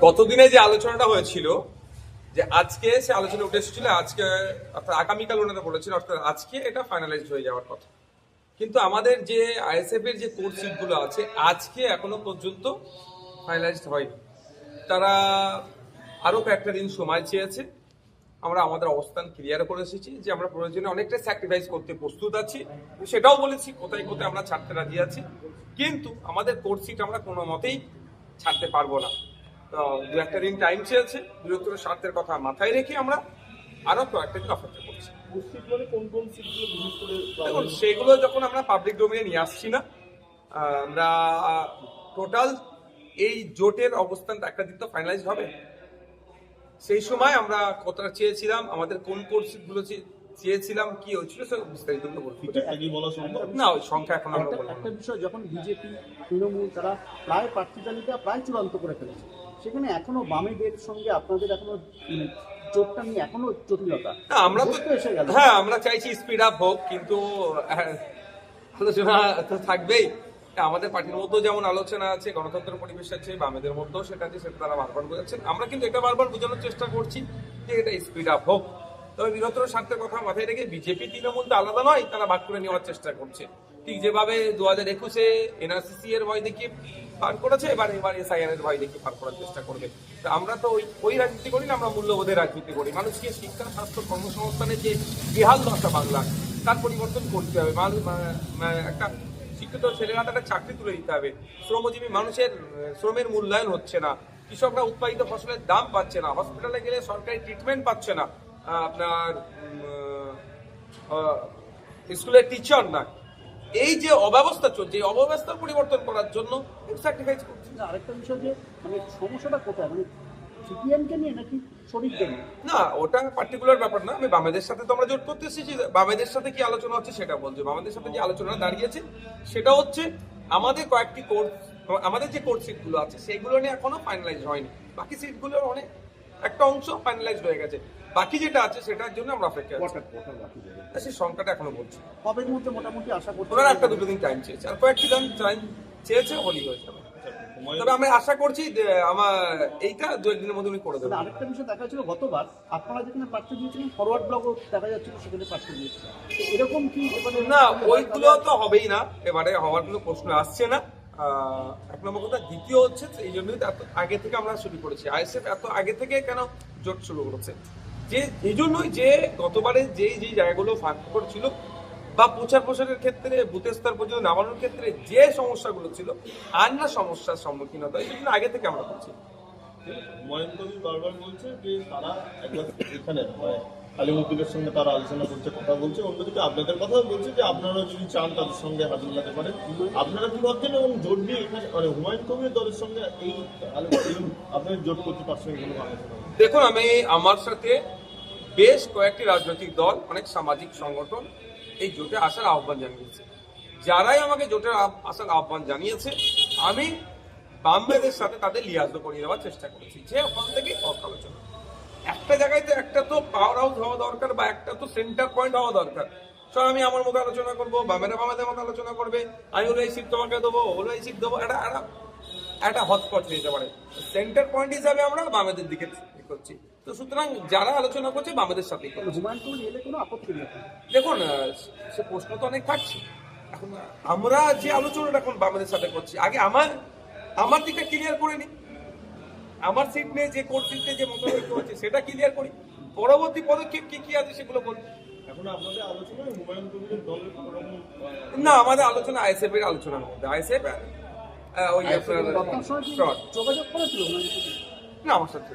গতদিনে যে আলোচনাটা হয়েছিল, যে আজকে সে আলোচনা উঠে এসেছিল, আজকে অর্থাৎ আগামীকাল ওনারা বলেছিল, অর্থাৎ আজকে এটা ফাইনালাইজড হয়ে যাওয়ার কথা। কিন্তু আমাদের যে আইএসএফ এর যে কোর সিটগুলো আছে আজকে এখনো পর্যন্ত ফাইনালাইজড হয়নি। তারা আরো কয়েকটা দিন সময় চেয়েছে। আমরা আমাদের অবস্থান ক্লিয়ার করে এসেছি যে আমরা প্রয়োজনে অনেকটা স্যাক্রিফাইস করতে প্রস্তুত আছি, সেটাও বলেছি কোথায় কোথায় আমরা ছাড়তে রাজি আছি, কিন্তু আমাদের কোর সিট আমরা কোনো মতেই ছাড়তে পারবো না। তো দু একটা দিন টাইম চেয়েছে, বৃহত্তর স্বার্থের কথা মাথায় রেখে আমরা আরো কয়েকটা দিন অপেক্ষা করছি। দেখুন, সেগুলো যখন আমরা পাবলিক ডোমেইনে নিয়ে আসছি না, আমরা টোটাল এই জোটের অবস্থানটা একটা দিন তো ফাইনালাইজ হবে। সেই সময় আমরা কতটা চেয়েছিলাম, আমাদের কোন কোর্সগুলো চেয়েছিলাম, কি হয়েছিল, সে বিস্তারিত না, ওই সংখ্যা এখন আমরা বলবো। একটা বিষয়, যখন বিজেপি তৃণমূল তারা প্রায় প্রার্থী তালিকা প্রায় চূড়ান্ত করে ফেলেছে, সেখানে এখনো বামেদের সঙ্গে আপনাদের এখনো জোটটা নিয়ে এখনো জটিলতা। আমরা তো এসে গেল, হ্যাঁ আমরা চাইছি স্পিড আপ হোক, কিন্তু আলোচনা তো থাকবেই। আমাদের পার্টির মধ্যেও যেমন আলোচনা আছে, গণতন্ত্র পরিবেশ আছে, বামেদের মধ্যেও সেটা আছে, সেটা তারা বারবার বোঝাচ্ছেন। আমরা কিন্তু এটা বারবার বোঝানোর চেষ্টা করছি যে এটা স্পিড আপ হোক। তবে বৃহত্তর স্বার্থের কথা মাথায় রেখে বিজেপি তৃণমূল তো আলাদা নয়, তারা ভাগ করে নেওয়ার চেষ্টা করছে। ঠিক যেভাবে 2021-এ এনআরসিসি এর ভয় দেখিয়ে পার করেছে, এবার এসআইআর এর ভয় দেখিয়ে পার করার চেষ্টা করবে। তো আমরা তো ওই রাজনীতি করি না, আমরা মূল্যবোধের রাজনীতি করি। মানুষকে শিক্ষা, স্বাস্থ্য, কর্মসংস্থানের যে বেহাল দশা বাংলা, তার পরিবর্তন করতে হবে। একটা শিক্ষিত ছেলেরা একটা চাকরি তুলে দিতে হবে। শ্রমজীবী মানুষের শ্রমের মূল্যায়ন হচ্ছে না, কৃষকরা উৎপাদিত ফসলের দাম পাচ্ছে না, হসপিটালে গেলে সরকারি ট্রিটমেন্ট পাচ্ছে না, আপনার স্কুলের টিচার না। এই যে অব্যবস্থা চলছে, এই অব্যবস্থার পরিবর্তন করার জন্য স্যাক্রিফাইস করছে। আরেকটা বিষয়, যে মানে সমস্যাটা কোথায়, মানে সিপিএমকে নিয়ে নাকি শরীরকে নিয়ে? না, ওটা পার্টিকুলার ব্যাপার না। আমি বামেদের সাথে তো আমরা জোট করতে এসেছি, বামেদের সাথে কি আলোচনা হচ্ছে সেটা বলছে। বামেদের সাথে যে আলোচনা দাঁড়িয়েছে সেটা হচ্ছে আমাদের কয়েকটি কোর্স, আমাদের যে কোর্স সিটগুলো আছে সেগুলো নিয়ে এখনো ফাইনালাইজ হয়নি। বাকি সিটগুলোর অনেক একটা অংশ ফাইনালাইজ হয়ে গেছে, বাকি যেটা আছে সেটার জন্য আমরা অপেক্ষা আছি। সেই সংখ্যাটা এখনো বলছি, কবের মধ্যে মোটামুটি আশা করতে? ওনারা একটা দুটো দিন টাইম চেয়েছে, আর কয়েকটি দিন টাইম চেয়েছে, হলেই হয়ে যাবে। তবে আমরা আশা করছি আমার এইটা 2 দিনের মধ্যে উনি করে দেবেন। আরেকটা বিষয় দেখা যাচ্ছিল, গতবার আপনারা যেখানে প্রার্থী দিয়েছিলেন ফরওয়ার্ড ব্লকও দেখা যাচ্ছিল সেখানে প্রার্থী দিয়েছিলেন, এরকম কি এবারে? না, ওইগুলো তো হবেই না, এবারে হওয়ার কোনো প্রশ্ন আসছে না। এক নম্বর কথা। দ্বিতীয় হচ্ছে, এই জন্যই এত আগে থেকে আমরা শুরু করেছি। আইএসএফ এত আগে থেকে কেন জোট শুরু করেছে, যে এই জন্যই যে গতবারে যে জায়গাগুলো ফাঁক ছিল বা প্রচারের ক্ষেত্রে বুথের স্তর পর্যন্ত নামানোর ক্ষেত্রে যে সমস্যাগুলো ছিল, আর না সমস্যার সম্মুখীন হতে হয়, সেগুলো আগে থেকে আমরা করছি। মহেন্দ্রজি বারবার বলছে যে তারা একবার এখানে আলিমুদ্দিনের সঙ্গে তারা আলোচনা করছে, কথা বলছে। অন্যদিকে আপনাদের কথা বলছে যে আপনারা যদি চান তাদের সঙ্গে হাত মিলাতে পারেন। আপনারা কি ভাবছেন, এবং জোট দিয়ে এখানে মানে হুমায়ুন কবির দলের সঙ্গে এই আপনাদের জোট করতে পারছেন? দেখুন, আমি আমার সাথে বেশ কয়েকটি রাজনৈতিক দল, অনেক সামাজিক সংগঠন এই জোটে আসার আহ্বান জানিয়েছে। যারাই আমাকে জোটে আসার আহ্বান জানিয়েছে, আমি বামদের সাথে তাদের লিয়াজও করিয়ে দেওয়ার চেষ্টা করেছি, যে ওখান থেকে আলোচনা। একটা জায়গায় তো একটা তো পাওয়ার হাউস হওয়া দরকার, বা একটা তো সেন্টার পয়েন্ট হওয়া দরকার। সব আমি আমার মতো আলোচনা করবো, বামেরা বামেদের মতো আলোচনা করবে, আমি হলো এই সিট তোমাকে দেবো, হলো এই সিট দেবো, একটা হটস্পট হয়ে যেতে পারে। সেন্টার পয়েন্ট হিসাবে আমরা বামেদের দিকে করছি। তো সুতরাং যারা আলোচনা করছে বামেদের সাথেই করছে। দেখুন, সে প্রশ্ন তো অনেক থাকছে। এখন আমরা যে আলোচনাটা এখন বামেদের সাথে করছি, আগে আমার দিকটা ক্লিয়ার করে নি। আমার সিট নিয়ে যে কোর্ট সিটে যে মতৈক্য হচ্ছে সেটা ক্লিয়ার করি, পরবর্তী পদক্ষেপ কি কি আছে সেগুলো বলবো। এখন আপনাদের আলোচনায় হুমায়ুন কবিরের দলের না, আমাদের আলোচনা আইএসএফ এর আলোচনার মধ্যে। আইএসএফ ওই যোগাযোগ করেছিল না, আমার সাথে